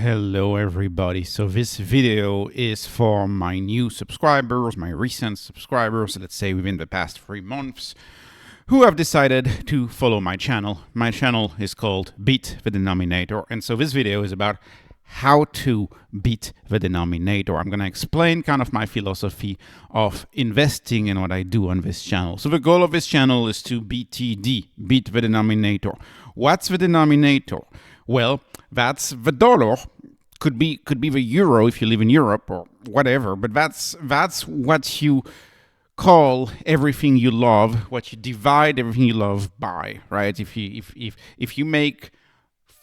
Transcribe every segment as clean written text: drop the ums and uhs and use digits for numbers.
Hello everybody. So this video is for my new subscribers, my recent subscribers, let's say within the past 3 months, who have decided to follow my channel. My channel is called Beat the Denominator, and so this video is about how to beat the denominator. I'm going to explain kind of my philosophy of investing and what I do on this channel. So the goal of this channel is to BTD, beat the denominator. What's the denominator? Well, that's the dollar. Could be the euro if you live in Europe or whatever, but that's what you call everything you love, what you divide everything you love by, right? If you make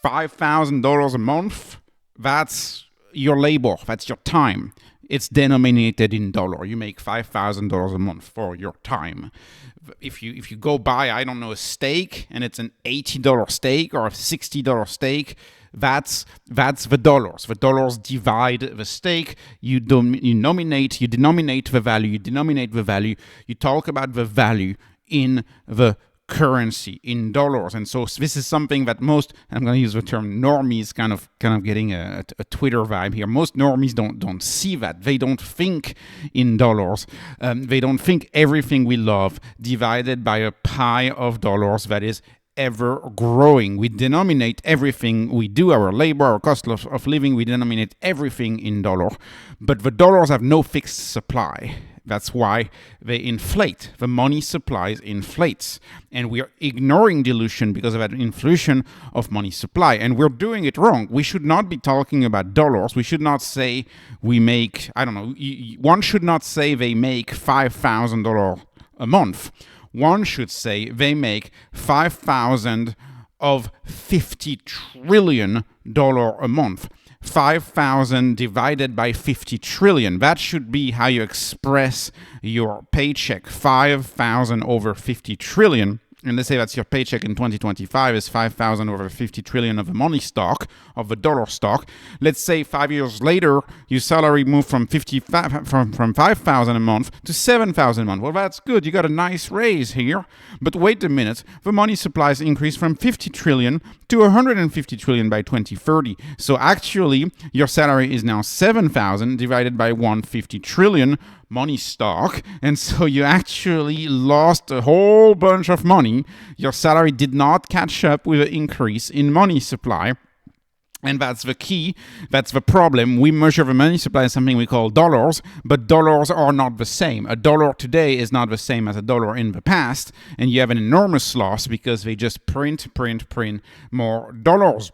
$5,000 a month, that's your labor, that's your time. It's denominated in dollar. You make $5,000 a month for your time. If you go buy, I don't know, a steak, and it's an $80 steak or a $60 steak, that's the dollars. The dollars divide the steak. You denominate the value. You talk about the value in the currency, in dollars. And so this is something that most, I'm going to use the term normies, kind of getting a Twitter vibe here. Most normies don't see that. They don't think in dollars. They don't think everything we love divided by a pie of dollars that is ever growing. We denominate everything we do, our labor, our cost of living, we denominate everything in dollar. But the dollars have no fixed supply. That's why they inflate. The money supply inflates. And we are ignoring dilution because of that inflation of money supply. And we're doing it wrong. We should not be talking about dollars. We should not say we make, I don't know, one should not say they make $5,000 a month. One should say they make 5,000 of $50 trillion a month. 5,000 divided by 50 trillion. That should be how you express your paycheck. 5,000 over 50 trillion. And let's say that's your paycheck in 2025 is 5,000 over 50 trillion of the money stock, of the dollar stock. Let's say 5 years later, your salary moved from 5,000 a month to 7,000 a month. Well, that's good. You got a nice raise here. But wait a minute. The money supplies increased from 50 trillion to 150 trillion by 2030. So actually, your salary is now 7,000 divided by 150 trillion money stock, and so you actually lost a whole bunch of money. Your salary did not catch up with the increase in money supply. And that's the key, that's the problem. We measure the money supply as something we call dollars, but dollars are not the same. A dollar today is not the same as a dollar in the past, and you have an enormous loss because they just print more dollars.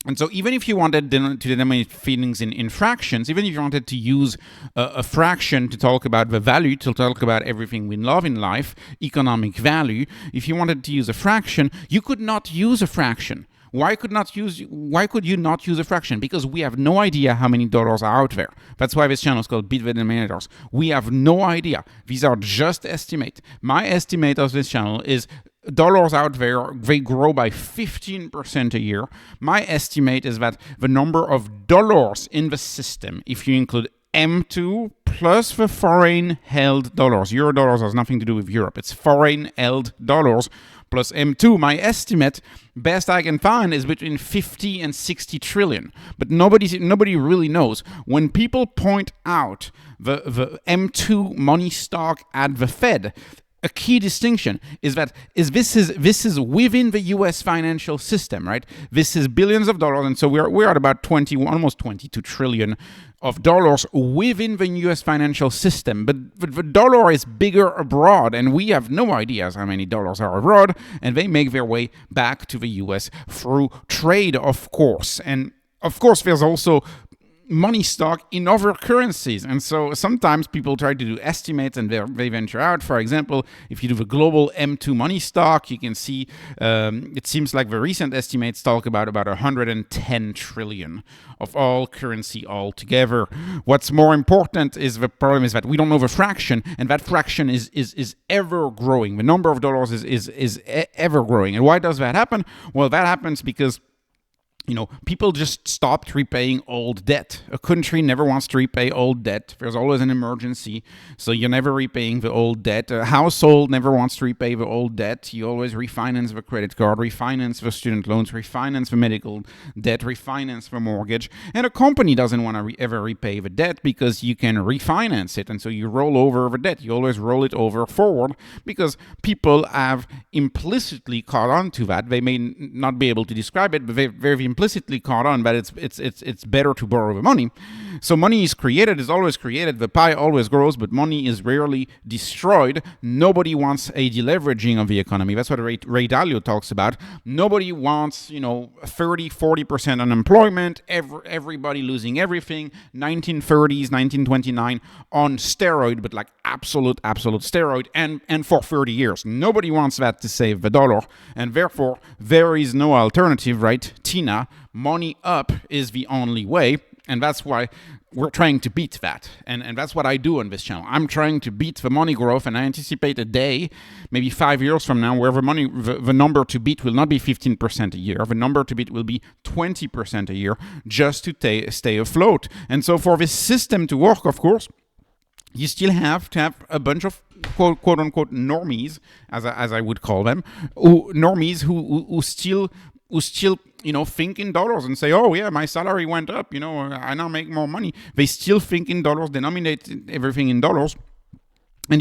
And so even if you wanted to denominate things in fractions, even if you wanted to use a fraction to talk about the value, to talk about everything we love in life, economic value, if you wanted to use a fraction, you could not use a fraction. Why could you not use a fraction? Because we have no idea how many dollars are out there. That's why this channel is called Beat the Denominators. We have no idea. These are just estimates. My estimate of this channel is dollars out there, they grow by 15% a year. My estimate is that the number of dollars in the system, if you include M2 plus the foreign held dollars, euro dollars has nothing to do with Europe, it's foreign held dollars plus M2, my estimate, best I can find, is between 50 and 60 trillion. But nobody really knows. When people point out the M2 money stock at the Fed, a key distinction is that this is within the U.S. financial system, right? This is billions of dollars, and so we're at about almost 22 trillion of dollars within the U.S. financial system. But the dollar is bigger abroad, and we have no idea how many dollars are abroad, and they make their way back to the U.S. through trade, of course. And of course, there's also money stock in other currencies. And so sometimes people try to do estimates and they venture out. For example, if you do the global M2 money stock, you can see it seems like the recent estimates talk about 110 trillion of all currency altogether. What's more important is the problem is that we don't know the fraction, and that fraction is ever growing. The number of dollars is ever growing. And why does that happen? Well, that happens because People just stopped repaying old debt. A country never wants to repay old debt. There's always an emergency, so you're never repaying the old debt. A household never wants to repay the old debt. You always refinance the credit card, refinance the student loans, refinance the medical debt, refinance the mortgage. And a company doesn't want to ever repay the debt because you can refinance it, and so you roll over the debt. You always roll it over forward because people have implicitly caught on to that. They may not be able to describe it, but they've implicitly caught on that it's better to borrow the money. So money is always created. The pie always grows, but money is rarely destroyed. Nobody wants a deleveraging of the economy. That's what Ray Dalio talks about. Nobody wants 30-40% unemployment, everybody losing everything, 1930s, 1929 on steroid, but like absolute steroid, and for 30 years. Nobody wants that to save the dollar, and therefore there is no alternative, right? Tina, money up is the only way, and that's why we're trying to beat that. And that's what I do on this channel. I'm trying to beat the money growth, and I anticipate a day, maybe 5 years from now, where the number to beat will not be 15% a year. The number to beat will be 20% a year, just to stay afloat. And so for this system to work, of course, you still have to have a bunch of quote unquote normies, as I would call them, who still think in dollars and say, oh yeah, my salary went up, I now make more money. They still think in dollars, denominate everything in dollars. And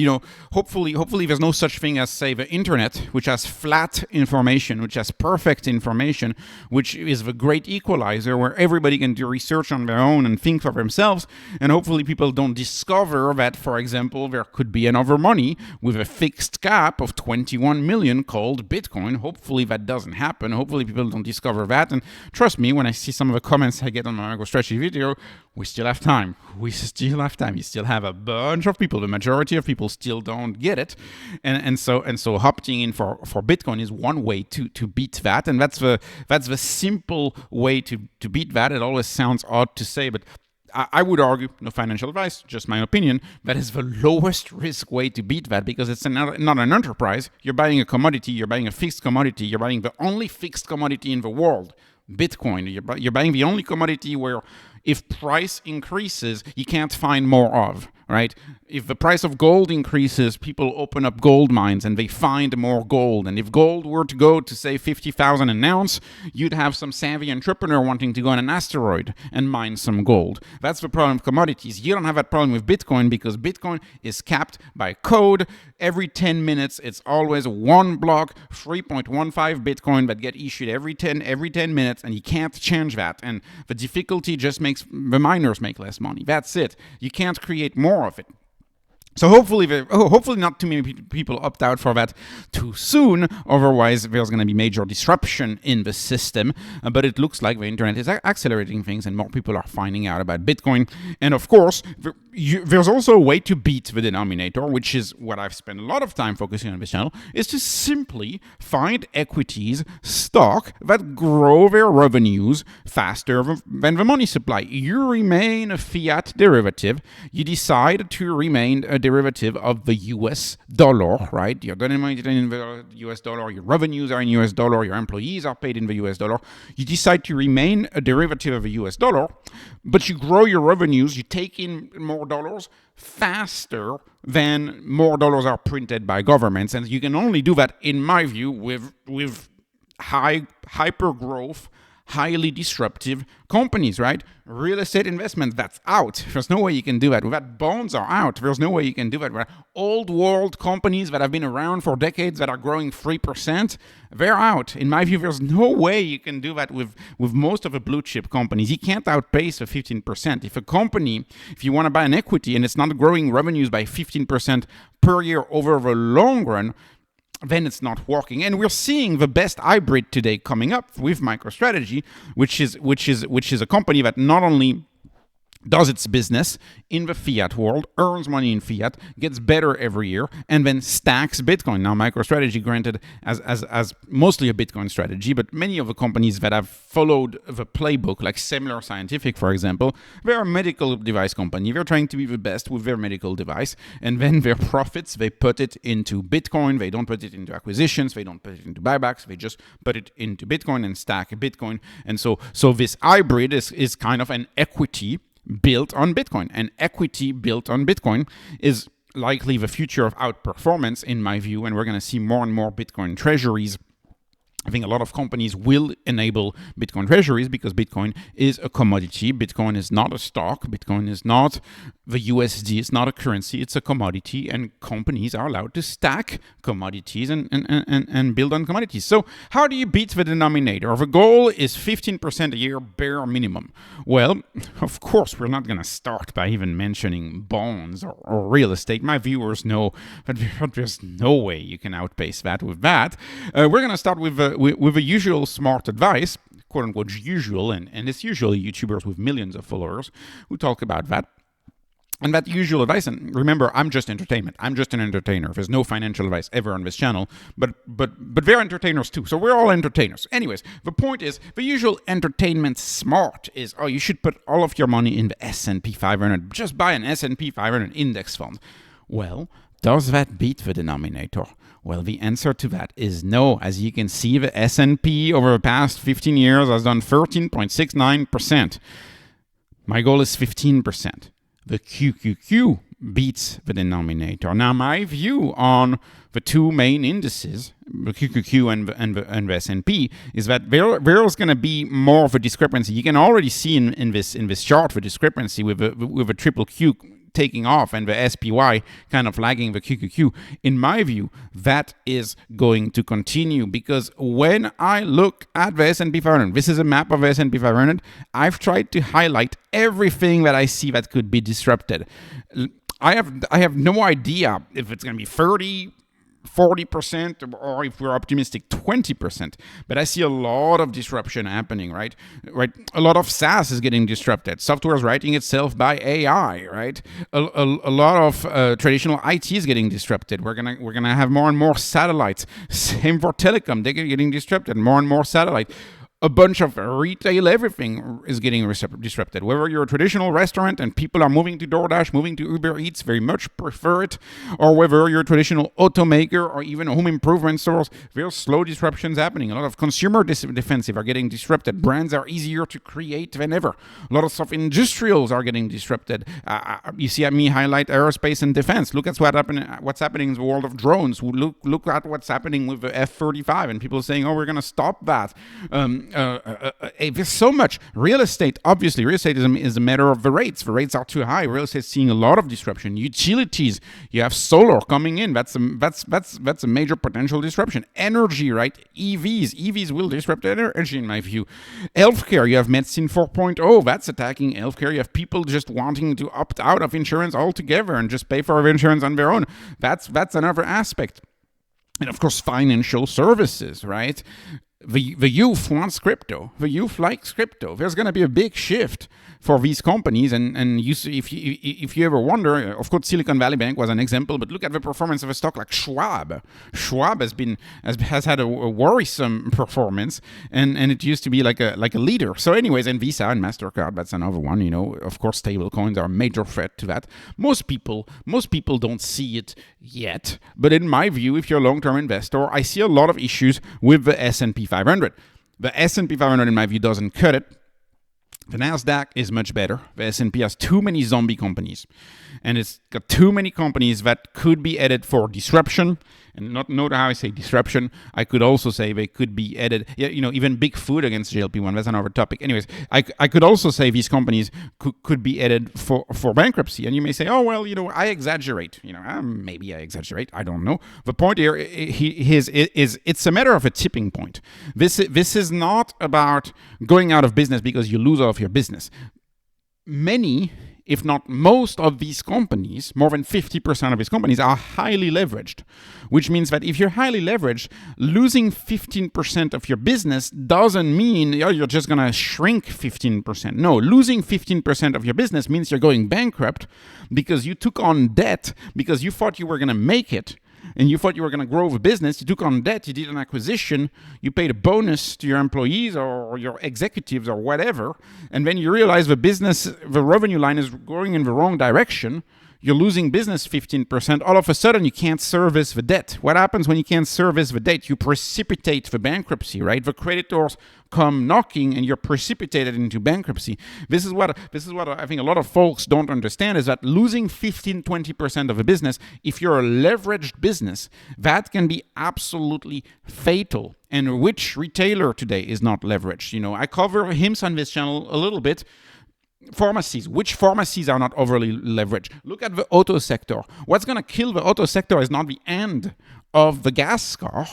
hopefully there's no such thing as, say, the internet, which has flat information, which has perfect information, which is the great equalizer where everybody can do research on their own and think for themselves. And hopefully people don't discover that, for example, there could be another money with a fixed cap of 21 million called Bitcoin. Hopefully that doesn't happen. Hopefully people don't discover that. And trust me, when I see some of the comments I get on my Microstrategy video, we still have time. You still have a bunch of people. The majority of people still don't get it, and so opting in for Bitcoin is one way to beat that, and that's the simple way to beat that. It always sounds odd to say, but I would argue, no financial advice, just my opinion, that is the lowest risk way to beat that, because it's not an enterprise. You're buying a commodity, you're buying a fixed commodity, you're buying the only fixed commodity in the world, Bitcoin. You're buying the only commodity where if price increases, you can't find more of, right? If the price of gold increases, people open up gold mines and they find more gold. And if gold were to go to, say, 50,000 an ounce, you'd have some savvy entrepreneur wanting to go on an asteroid and mine some gold. That's the problem with commodities. You don't have that problem with Bitcoin because Bitcoin is capped by code. Every 10 minutes, it's always one block, 3.15 Bitcoin that get issued every 10 minutes, and you can't change that. And the difficulty just makes the miners make less money. That's it. You can't create more of it. So hopefully not too many people opt out for that too soon. Otherwise, there's going to be major disruption in the system. But it looks like the internet is accelerating things, and more people are finding out about Bitcoin. And of course, there's also a way to beat the denominator, which is what I've spent a lot of time focusing on this channel, is to simply find equities, stock that grow their revenues faster than the money supply. You remain a fiat derivative. You decide to remain a derivative of the US dollar, right? You're denominated in the US dollar, your revenues are in US dollar, your employees are paid in the US dollar. You decide to remain a derivative of the US dollar, but you grow your revenues, you take in more dollars faster than more dollars are printed by governments. And you can only do that, in my view, with hyper growth, highly disruptive companies, right? Real estate investment, that's out. There's no way you can do that. That bonds are out. There's no way you can do that. Old world companies that have been around for decades that are growing 3%, they're out. In my view, there's no way you can do that with most of the blue chip companies. You can't outpace the 15%. If you want to buy an equity and it's not growing revenues by 15% per year over the long run, then it's not working. And we're seeing the best hybrid today coming up with Microstrategy, which is a company that not only does its business in the fiat world, earns money in fiat, gets better every year, and then stacks Bitcoin. Now, Microstrategy, granted, as mostly a Bitcoin strategy, but many of the companies that have followed the playbook, like Similar Scientific, for example, they're a medical device company. They're trying to be the best with their medical device, and then their profits, they put it into Bitcoin. They don't put it into acquisitions. They don't put it into buybacks. They just put it into Bitcoin and stack Bitcoin. And so this hybrid is kind of an equity built on Bitcoin. And equity built on Bitcoin is likely the future of outperformance, in my view, and we're going to see more and more Bitcoin treasuries. I think a lot of companies will enable Bitcoin treasuries because Bitcoin is a commodity. Bitcoin is not a stock. Bitcoin is not the USD. It's not a currency. It's a commodity, and companies are allowed to stack commodities and build on commodities. So how do you beat the denominator? The goal is 15% a year bare minimum. Well, of course, we're not going to start by even mentioning bonds or real estate. My viewers know that there's no way you can outpace that with that. We're going to start with the usual smart advice, quote unquote usual, and it's usually YouTubers with millions of followers who talk about that. And that usual advice, and remember, I'm just entertainment. I'm just an entertainer. There's no financial advice ever on this channel, but they're entertainers too. So we're all entertainers. Anyways, the point is, the usual entertainment smart is, you should put all of your money in the S&P 500. Just buy an S&P 500 index fund. Well, does that beat the denominator? Well, the answer to that is no. As you can see, the S&P over the past 15 years has done 13.69%. My goal is 15%. The QQQ beats the denominator. Now, my view on the two main indices, the QQQ and the S&P, is that there's going to be more of a discrepancy. You can already see in this chart the discrepancy with a triple Q taking off and the SPY kind of lagging the QQQ. In my view, that is going to continue, because when I look at the S&P 500, this is a map of the S&P 500, I've tried to highlight everything that I see that could be disrupted. I have no idea if it's going to be 30, 40%, or if we're optimistic, 20%. But I see a lot of disruption happening, right? A lot of SaaS is getting disrupted. Software is writing itself by AI, right? A lot of traditional IT is getting disrupted. We're gonna have more and more satellites. Same for telecom. They're getting disrupted. More and more satellite. A bunch of retail, everything is getting disrupted. Whether you're a traditional restaurant and people are moving to DoorDash, moving to Uber Eats, very much prefer it, or whether you're a traditional automaker or even a home improvement stores, there's slow disruptions happening. A lot of consumer defensive are getting disrupted. Brands are easier to create than ever. A lot of stuff industrials are getting disrupted. You see me highlight aerospace and defense. Look at what's happening in the world of drones. Look at what's happening with the F-35, and people saying, we're going to stop that. There's so much. Real estate, obviously, real estate is a matter of the rates. The rates are too high. Real estate is seeing a lot of disruption. Utilities, you have solar coming in. That's a major potential disruption. Energy, right? EVs will disrupt energy, in my view. Healthcare, you have Medicine 4.0. That's attacking healthcare. You have people just wanting to opt out of insurance altogether and just pay for insurance on their own. That's another aspect. And of course, financial services, right? The youth wants crypto. The youth likes crypto. There's going to be a big shift for these companies, and you see, if you ever wonder, of course, Silicon Valley Bank was an example, but look at the performance of a stock like Schwab. Schwab has had a worrisome performance, and it used to be like a leader. So, anyways, and Visa and Mastercard, that's another one. Of course, stable coins are a major threat to that. Most people don't see it yet, but in my view, if you're a long-term investor, I see a lot of issues with the S&P 500. The S&P 500, in my view, doesn't cut it. The NASDAQ is much better. The S&P has too many zombie companies. And it's got too many companies that could be added for disruption. And not note how I say disruption. I could also say they could be added, even big food against GLP-1. That's another topic. Anyways, I could also say these companies could be added for bankruptcy. And you may say, I exaggerate. Maybe I exaggerate. I don't know. The point here is it's a matter of a tipping point. This is not about going out of business because you lose all of your business. Many if not most of these companies, more than 50% of these companies are highly leveraged, which means that if you're highly leveraged, losing 15% of your business doesn't mean you're just going to shrink 15%. No, losing 15% of your business means you're going bankrupt because you took on debt because you thought you were going to make it. And you thought you were going to grow the business, you took on debt, you did an acquisition, you paid a bonus to your employees or your executives or whatever, and then you realize the revenue line is going in the wrong direction, you're losing business 15%, all of a sudden you can't service the debt. What happens when you can't service the debt? You precipitate the bankruptcy, right? The creditors come knocking and you're precipitated into bankruptcy. This is what I think a lot of folks don't understand, is that losing 15-20% of a business, if you're a leveraged business, that can be absolutely fatal. And which retailer today is not leveraged? I cover HIMSS on this channel a little bit. Pharmacies. Which pharmacies are not overly leveraged? Look at the auto sector. What's going to kill the auto sector is not the end of the gas car.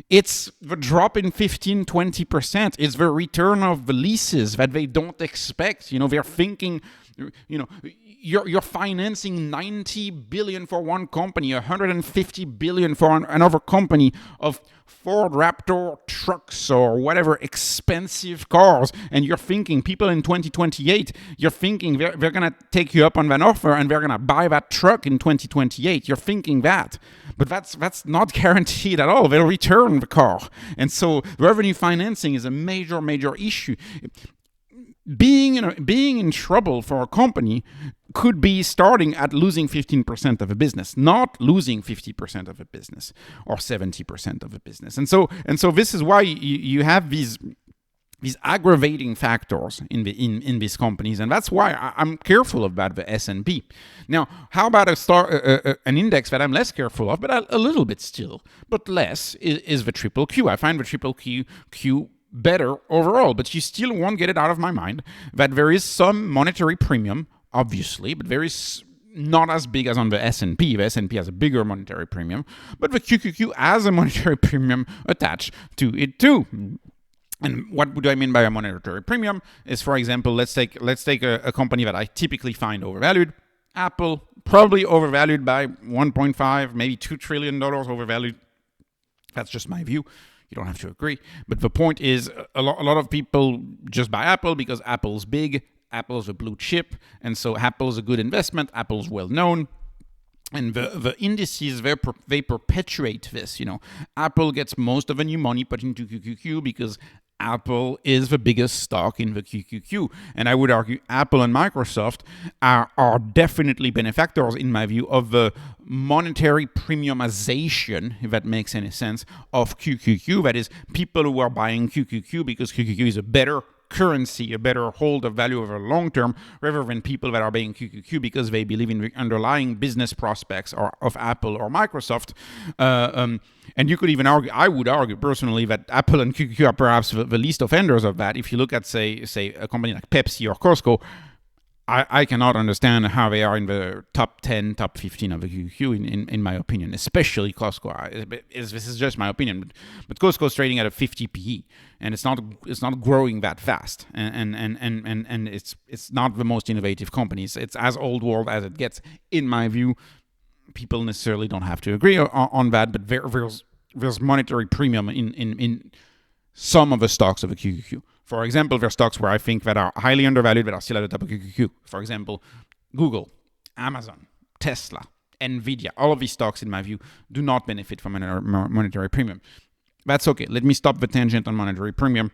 It's the drop in 15-20%. It's the return of the leases that they don't expect. They're thinking, you're financing 90 billion for one company, 150 billion for another company of Ford Raptor trucks or whatever expensive cars, and you're thinking people in 2028, you're thinking they're going to take you up on that offer and they're going to buy that truck in 2028. You're thinking that. But that's not guaranteed at all. They'll return the car. And so revenue financing is a major, major issue. Being in trouble for a company could be starting at losing 15% of a business, not losing 50% of a business or 70% of a business. And so this is why you have these aggravating factors in these companies, and that's why I'm careful about the S&P. Now, how about an index that I'm less careful of, but a little bit still, but less, is the triple Q. I find the triple Q better overall, but you still won't get it out of my mind that there is some monetary premium, obviously, but there is not as big as on the S&P. The S&P has a bigger monetary premium, but the QQQ has a monetary premium attached to it too. And what do I mean by a monetary premium is, for example, let's take a company that I typically find overvalued. Apple, probably overvalued by 1.5, maybe $2 trillion overvalued. That's just my view. You don't have to agree. But the point is, a lot of people just buy Apple because Apple's big, Apple's a blue chip, and so Apple's a good investment, Apple's well known. And the indices, they perpetuate this. Apple gets most of the new money put into QQQ because Apple is the biggest stock in the QQQ. And I would argue Apple and Microsoft are definitely benefactors, in my view, of the monetary premiumization, if that makes any sense, of QQQ. That is, people who are buying QQQ because QQQ is a better currency, a better hold of value over long term, rather than people that are buying QQQ because they believe in the underlying business prospects of Apple or Microsoft. And you could even argue, I would argue personally, that Apple and QQQ are perhaps the least offenders of that. If you look at, say a company like Pepsi or Costco, I cannot understand how they are in the top 10, top 15 of the QQQ, in my opinion, especially Costco. This is just my opinion, but Costco is trading at a 50 PE, and it's not growing that fast, and it's not the most innovative company. It's as old world as it gets, in my view. People necessarily don't have to agree on that, but there's monetary premium in some of the stocks of the QQQ. For example, there are stocks where I think that are highly undervalued but are still at the top of QQQ. For example, Google, Amazon, Tesla, Nvidia. All of these stocks, in my view, do not benefit from a monetary premium. That's okay. Let me stop the tangent on monetary premium.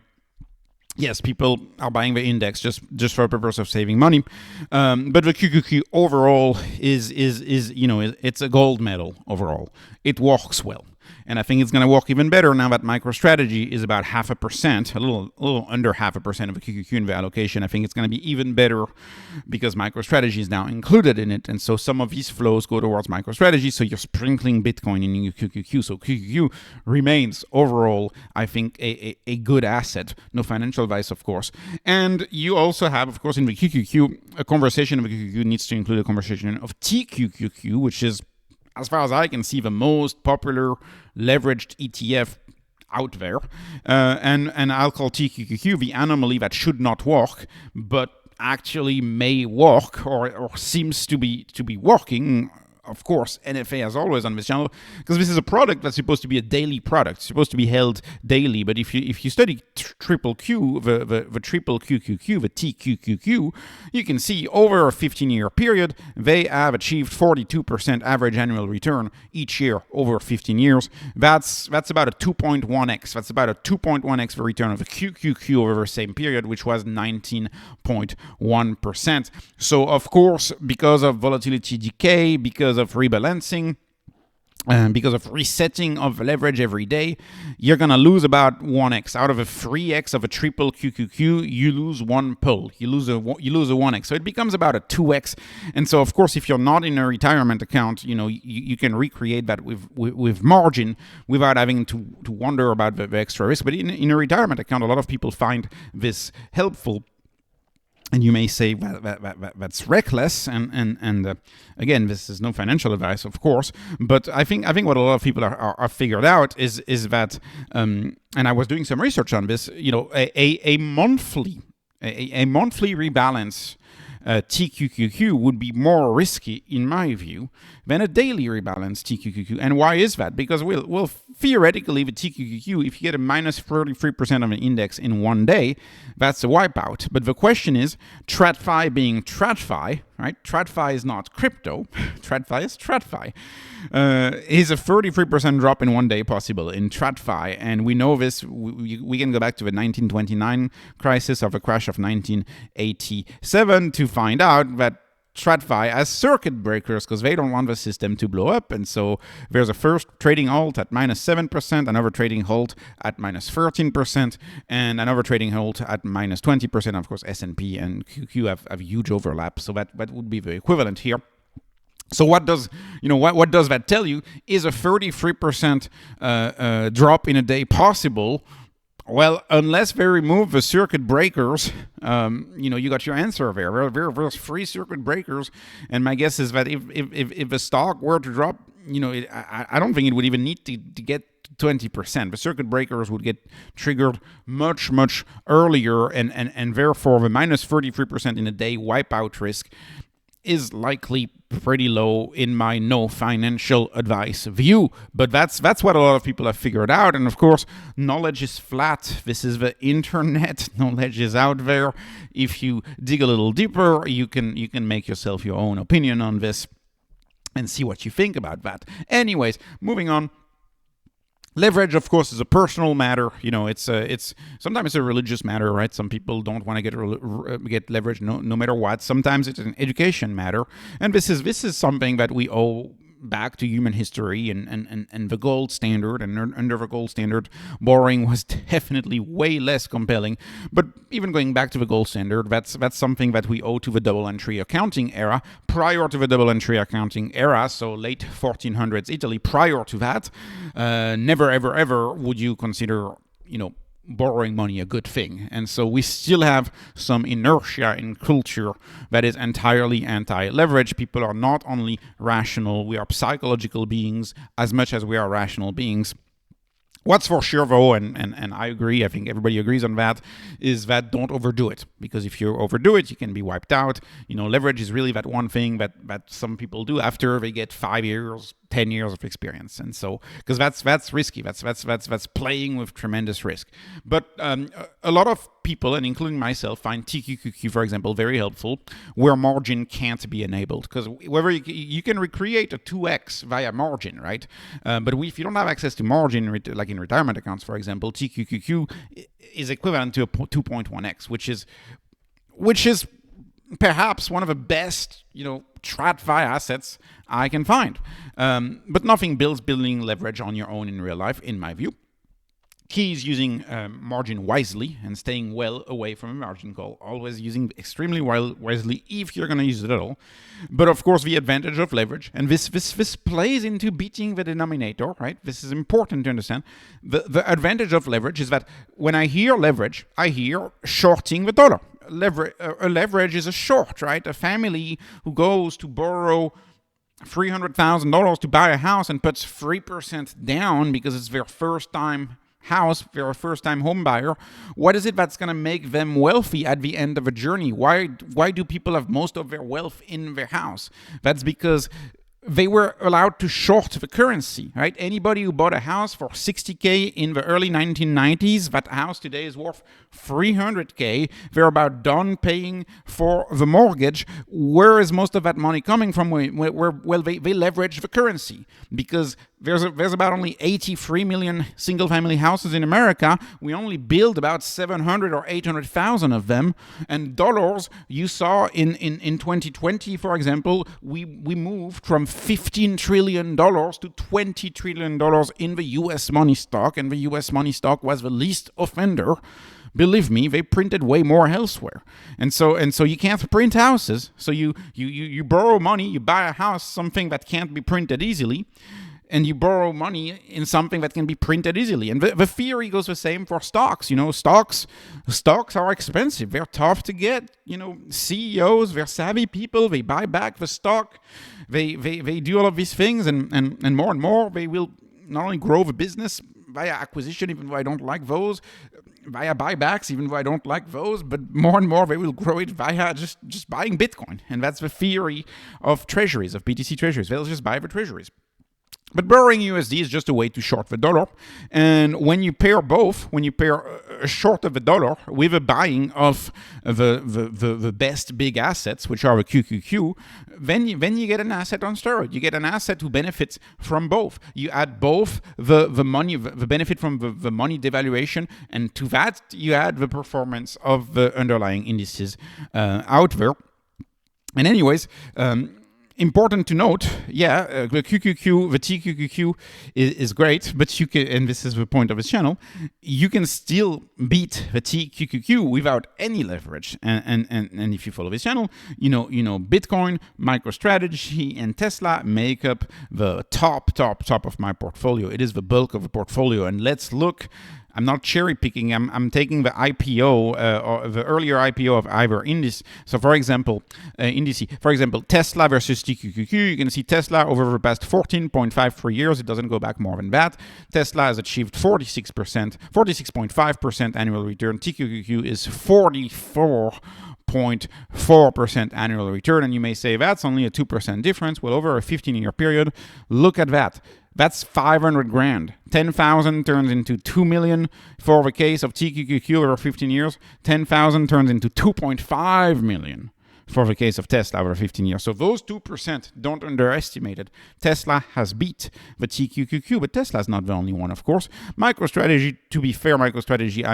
Yes, people are buying the index just for the purpose of saving money, but the QQQ overall is it's a gold medal overall. It works well. And I think it's going to work even better now that Microstrategy is about 0.5%, a little under 0.5% of the QQQ in the allocation. I think it's going to be even better because Microstrategy is now included in it. And so some of these flows go towards Microstrategy. So you're sprinkling Bitcoin in your QQQ. So QQQ remains overall, I think, a good asset. No financial advice, of course. And you also have, of course, in the QQQ, a conversation of the QQQ needs to include a conversation of TQQQ, which is, as far as I can see, the most popular leveraged ETF out there. And I'll call TQQQ the anomaly that should not work, but actually may work or seems to be working. Of course, NFA as always on this channel, because this is a product that's supposed to be a daily product, it's supposed to be held daily. But if you study triple Q, the triple QQQ, the TQQQ, you can see over a 15-year period, they have achieved 42% average annual return each year over 15 years. That's about a 2.1x. That's about a 2.1x the return of the QQQ over the same period, which was 19.1%. So of course, because of volatility decay, because of rebalancing, because of resetting of leverage every day, you're going to lose about 1x. Out of a 3x of a triple QQQ, you lose one pull. You lose a 1x. So it becomes about a 2x. And so, of course, if you're not in a retirement account, you can recreate that with margin without having to wonder about the extra risk. But in a retirement account, a lot of people find this helpful. And you may say that's reckless, and again, this is no financial advice, of course. But I think what a lot of people are figured out is that, and I was doing some research on this. A monthly rebalance TQQQ would be more risky, in my view, than a daily rebalance TQQQ. And why is that? Because we'll theoretically, the TQQQ, if you get a minus 33% of an index in one day, that's a wipeout. But the question is, TradFi being TradFi, right? TradFi is not crypto. TradFi is TradFi. Is a 33% drop in one day possible in TradFi? And we know this. We can go back to the 1929 crisis or the crash of 1987 to find out that TradFi as circuit breakers, because they don't want the system to blow up. And so there's a first trading halt at minus 7%, another trading halt at minus 13%, and another trading halt at minus 20%. Of course, S&P and QQ have huge overlap. So that would be the equivalent here. So what does that tell you? Is a 33% drop in a day possible? Well, unless they remove the circuit breakers, you got your answer there. There's free circuit breakers, and my guess is that if the stock were to drop, I don't think it would even need to get 20%. The circuit breakers would get triggered much earlier, and therefore the minus 33% in a day wipeout risk is likely pretty low in my no financial advice view. But that's what a lot of people have figured out. And of course, knowledge is flat. This is the internet. Knowledge is out there. If you dig a little deeper, you can make yourself your own opinion on this and see what you think about that. Anyways, moving on. Leverage, of course, is a personal matter. It's sometimes it's a religious matter, right? Some people don't want to get leverage no matter what. Sometimes it's an education matter, and this is something that we owe back to human history and the gold standard. And under the gold standard, borrowing was definitely way less compelling. But even going back to the gold standard, that's something that we owe to the double entry accounting era. Prior to the double entry accounting era, so late 1400s Italy, prior to that, never ever would you consider borrowing money a good thing. And so we still have some inertia in culture that is entirely anti-leverage. People are not only rational, we are psychological beings as much as we are rational beings. What's for sure, though, and I agree, I think everybody agrees on that, is that don't overdo it. Because if you overdo it, you can be wiped out. Leverage is really that one thing that some people do after they get 5 years, 10 years of experience. And so, because that's risky. That's playing with tremendous risk. But a lot of people, and including myself, find TQQQ, for example, very helpful, where margin can't be enabled. Because whether you can recreate a 2x via margin, right? But if you don't have access to margin, like in retirement accounts, for example, TQQQ is equivalent to a 2.1x, which is perhaps one of the best, TradFi assets I can find. But nothing builds building leverage on your own in real life, in my view. Key is using margin wisely and staying well away from a margin call. Always using extremely wisely if you're going to use it at all. But of course, the advantage of leverage, and this plays into beating the denominator, right? This is important to understand. The advantage of leverage is that when I hear leverage, I hear shorting the dollar. A leverage is a short, right? A family who goes to borrow $300,000 to buy a house and puts 3% down because it's their first time house, they're a first-time home buyer, what is it that's going to make them wealthy at the end of a journey? Why do people have most of their wealth in their house? That's because they were allowed to short the currency, right? Anybody who bought a house for 60K in the early 1990s, that house today is worth 300K. They're about done paying for the mortgage. Where is most of that money coming from? Well, they leverage the currency because there's about only 83 million single-family houses in America. We only build about 700 or 800,000 of them. And dollars, you saw in 2020, for example, we moved from $15 trillion to $20 trillion in the U.S. money stock, and the U.S. money stock was the least offender. Believe me, they printed way more elsewhere. And so you can't print houses. So you borrow money, you buy a house, something that can't be printed easily, and you borrow money in something that can be printed easily. And the theory goes the same for stocks. Stocks are expensive. They're tough to get. CEOs, they're savvy people. They buy back the stock. They do all of these things, and more, they will not only grow the business via acquisition, even though I don't like those, via buybacks, even though I don't like those, but more and more they will grow it via just buying Bitcoin. And that's the theory of treasuries, of BTC treasuries. They'll just buy the treasuries. But borrowing USD is just a way to short the dollar. And when you pair both, when you pair a short of the dollar with a buying of the best big assets, which are the QQQ, then you get an asset on steroid. You get an asset who benefits from both. You add both the money, the benefit from the money devaluation, and to that you add the performance of the underlying indices out there. And anyways, important to note, the QQQ, the TQQQ is great, but you can, and this is the point of this channel, you can still beat the TQQQ without any leverage. And if you follow this channel, Bitcoin, Microstrategy, and Tesla make up the top of my portfolio. It is the bulk of the portfolio. And let's look. I'm not cherry picking. I'm taking the IPO or the earlier IPO of either index. So, for example, Tesla versus TQQQ. You can see Tesla over the past 14.53 years. It doesn't go back more than that. Tesla has achieved 46.5% annual return. TQQQ is 44.4% annual return. And you may say that's only a 2% difference. Well, over a 15-year period, look at that. That's 500 grand. 10,000 turns into 2 million for the case of TQQQ over 15 years. 10,000 turns into 2.5 million for the case of Tesla over 15 years. So those 2%, don't underestimate it. Tesla has beat the TQQQ, but Tesla is not the only one, of course. MicroStrategy, to be fair, MicroStrategy,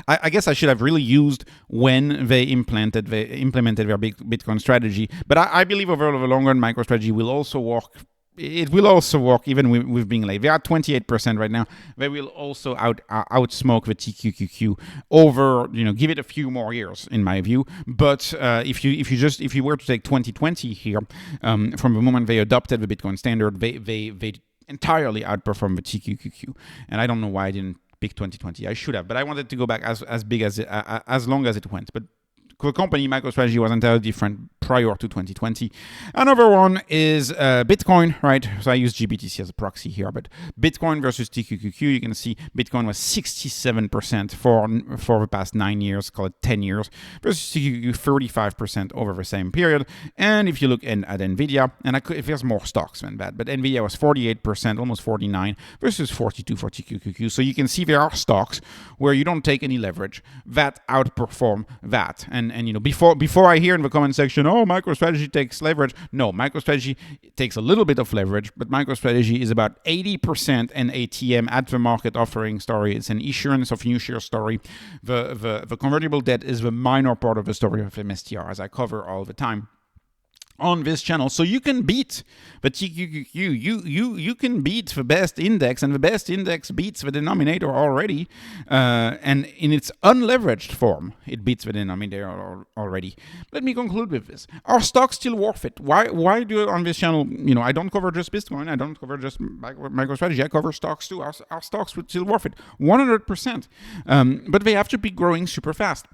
I guess I should have really used when they implemented their big Bitcoin strategy. But I believe over the long run, MicroStrategy will also work. It will also work even with being late. They are 28% right now. They will also outsmoke the TQQQ over, give it a few more years, in my view. But if you were to take 2020 here, from the moment they adopted the Bitcoin standard, they entirely outperformed the TQQQ. And I don't know why I didn't pick 2020. I should have, but I wanted to go back as big as long as it went. But the company MicroStrategy was entirely different prior to 2020. Another one is Bitcoin, right? So I use GBTC as a proxy here, but Bitcoin versus TQQQ, you can see Bitcoin was 67% for the past 9 years, call it 10 years, versus TQQQ 35% over the same period. And if you look at NVIDIA, and if there's more stocks than that, but NVIDIA was 48%, almost 49, versus 42 for TQQQ. So you can see there are stocks where you don't take any leverage that outperform that. And before I hear in the comment section, oh, MicroStrategy takes leverage. No, MicroStrategy takes a little bit of leverage, but MicroStrategy is about 80% an ATM at the market offering story. It's an issuance of new share story. The convertible debt is the minor part of the story of MSTR, as I cover all the time on this channel. So you can beat the TQQQ, you can beat the best index, and the best index beats the denominator already, and in its unleveraged form, it beats the denominator already. Let me conclude with this. Are stocks still worth it? Why do on this channel, I don't cover just Bitcoin, I don't cover just MicroStrategy, I cover stocks too. Are stocks still worth it? 100%. But they have to be growing super fast.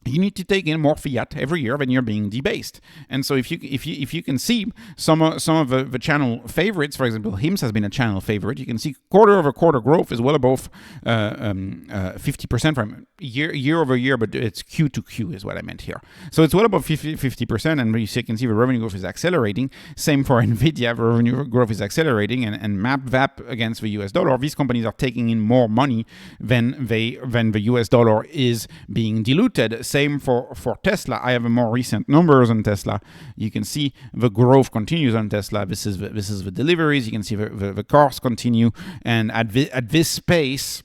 you need to take in more fiat every year when you're being debased. And so if you can see some of the channel favorites, for example, HIMS has been a channel favorite. You can see quarter-over-quarter growth is well above 50% from year over year, but it's Q to Q is what I meant here. So it's well above 50%, and you can see the revenue growth is accelerating. Same for NVIDIA, the revenue growth is accelerating, and MapVap against the US dollar. These companies are taking in more money than the US dollar is being diluted. Same for Tesla. I have more recent numbers on Tesla. You can see the growth continues on Tesla. This is the deliveries. You can see the cars continue, and at this pace,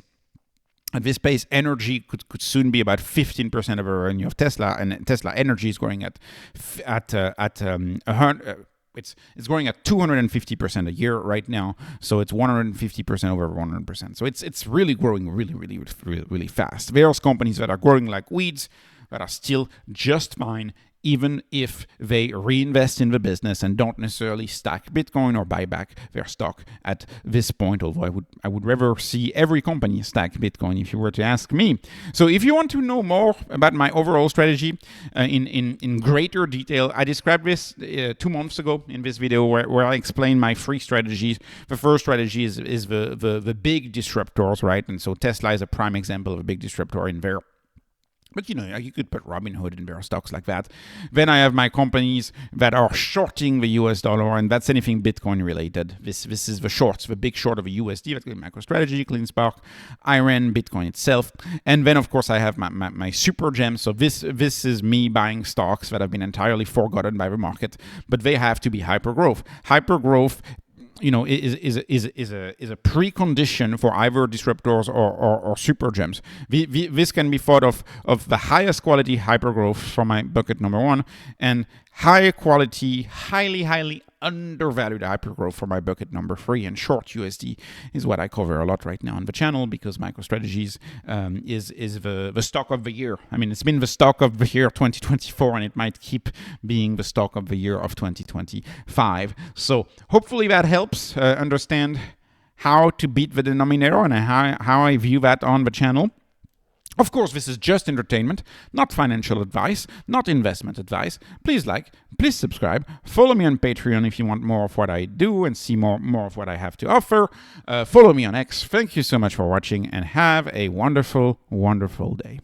energy could soon be about 15% of the revenue of Tesla, and Tesla Energy is growing at 100. It's growing at 250% a year right now, so it's 150% over 100%. So it's really growing really fast. There's companies that are growing like weeds that are still just fine, even if they reinvest in the business and don't necessarily stack Bitcoin or buy back their stock at this point, although I would rather see every company stack Bitcoin if you were to ask me. So if you want to know more about my overall strategy in greater detail, I described this 2 months ago in this video where I explained my 3 strategies. The first strategy is the big disruptors, right? And so Tesla is a prime example of a big disruptor in there. But you could put Robinhood in their stocks like that. Then I have my companies that are shorting the US dollar, and that's anything Bitcoin related. This is the shorts, the big short of a USD. That's Microstrategy, CleanSpark, Iron, Bitcoin itself. And then, of course, I have my super gems. So this is me buying stocks that have been entirely forgotten by the market, but they have to be hypergrowth. Hypergrowth is a precondition for either disruptors or super gems. This can be thought of the highest quality hypergrowth from my bucket number 1, and high quality, highly undervalued hypergrowth for my bucket number 3. And short USD is what I cover a lot right now on the channel, because Microstrategies is the stock of the year. I mean, it's been the stock of the year 2024, and it might keep being the stock of the year of 2025. So hopefully that helps understand how to beat the denominator and how I view that on the channel. Of course, this is just entertainment, not financial advice, not investment advice. Please please subscribe, follow me on Patreon if you want more of what I do and see more of what I have to offer. Follow me on X. Thank you so much for watching, and have a wonderful day.